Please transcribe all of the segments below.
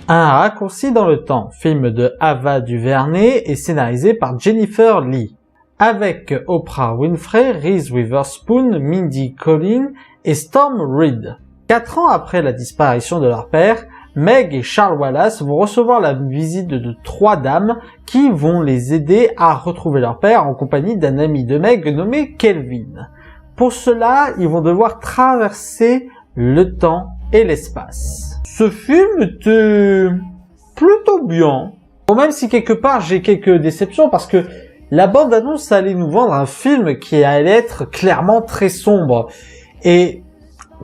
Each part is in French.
Un raccourci dans le temps, film de Ava DuVernay et scénarisé par Jennifer Lee. Avec Oprah Winfrey, Reese Witherspoon, Mindy Kaling et Storm Reid. 4 ans après la disparition de leur père, Meg et Charles Wallace vont recevoir la visite de 3 dames qui vont les aider à retrouver leur père en compagnie d'un ami de Meg nommé Kelvin. Pour cela, ils vont devoir traverser le temps et l'espace. Ce film était plutôt bien. Bon, même si quelque part j'ai quelques déceptions parce que la bande-annonce allait nous vendre un film qui allait être clairement très sombre. Et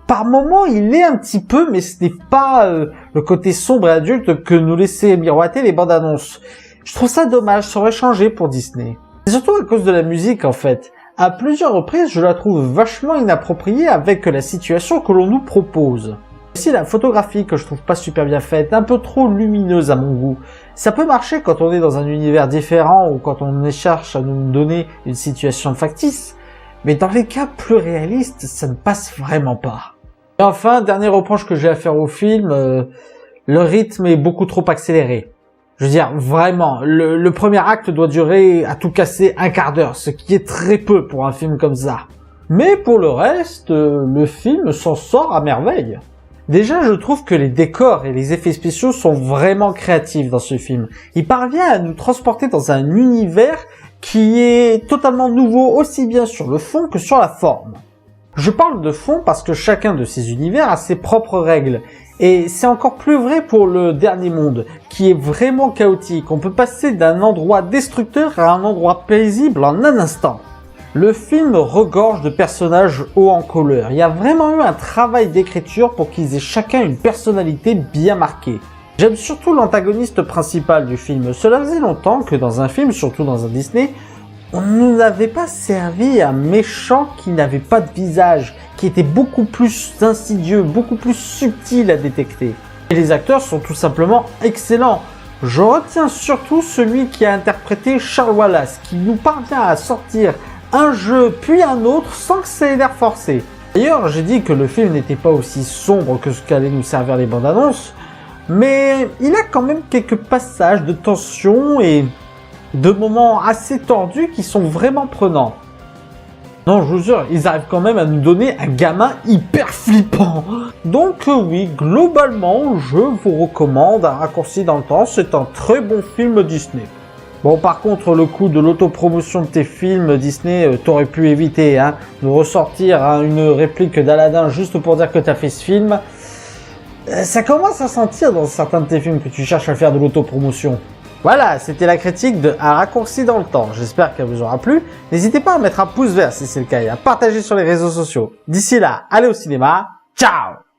par moments, il est un petit peu, mais ce n'est pas le côté sombre et adulte que nous laissaient miroiter les bandes-annonces. Je trouve ça dommage, ça aurait changé pour Disney. C'est surtout à cause de la musique en fait. À plusieurs reprises, je la trouve vachement inappropriée avec la situation que l'on nous propose. Aussi la photographie que je trouve pas super bien faite, un peu trop lumineuse à mon goût. Ça peut marcher quand on est dans un univers différent ou quand on cherche à nous donner une situation factice, mais dans les cas plus réalistes, ça ne passe vraiment pas. Et enfin, dernier reproche que j'ai à faire au film, le rythme est beaucoup trop accéléré. Je veux dire, vraiment, le premier acte doit durer à tout casser un quart d'heure, ce qui est très peu pour un film comme ça. Mais pour le reste, le film s'en sort à merveille. Déjà, je trouve que les décors et les effets spéciaux sont vraiment créatifs dans ce film. Il parvient à nous transporter dans un univers qui est totalement nouveau aussi bien sur le fond que sur la forme. Je parle de fond parce que chacun de ces univers a ses propres règles. Et c'est encore plus vrai pour le dernier monde, qui est vraiment chaotique. On peut passer d'un endroit destructeur à un endroit paisible en un instant. Le film regorge de personnages hauts en couleur. Il y a vraiment eu un travail d'écriture pour qu'ils aient chacun une personnalité bien marquée. J'aime surtout l'antagoniste principal du film. Cela faisait longtemps que dans un film, surtout dans un Disney, on ne nous avait pas servi un méchant qui n'avait pas de visage, qui était beaucoup plus insidieux, beaucoup plus subtil à détecter. Et les acteurs sont tout simplement excellents. Je retiens surtout celui qui a interprété Charles Wallace, qui nous parvient à sortir un jeu puis un autre sans que ça ait l'air forcé. D'ailleurs, j'ai dit que le film n'était pas aussi sombre que ce qu'allaient nous servir les bandes annonces, mais il a quand même quelques passages de tension et de moments assez tordus qui sont vraiment prenants. Non, je vous jure, ils arrivent quand même à nous donner un gamin hyper flippant. Donc oui, globalement, je vous recommande Un raccourci dans le temps, c'est un très bon film Disney. Bon, par contre, le coup de l'autopromotion de tes films Disney, t'aurais pu éviter, hein, de ressortir une réplique d'Aladin juste pour dire que t'as fait ce film. Ça commence à sentir dans certains de tes films que tu cherches à faire de l'autopromotion. Voilà, c'était la critique de Un raccourci dans le temps. J'espère qu'elle vous aura plu. N'hésitez pas à mettre un pouce vert si c'est le cas et à partager sur les réseaux sociaux. D'ici là, allez au cinéma. Ciao!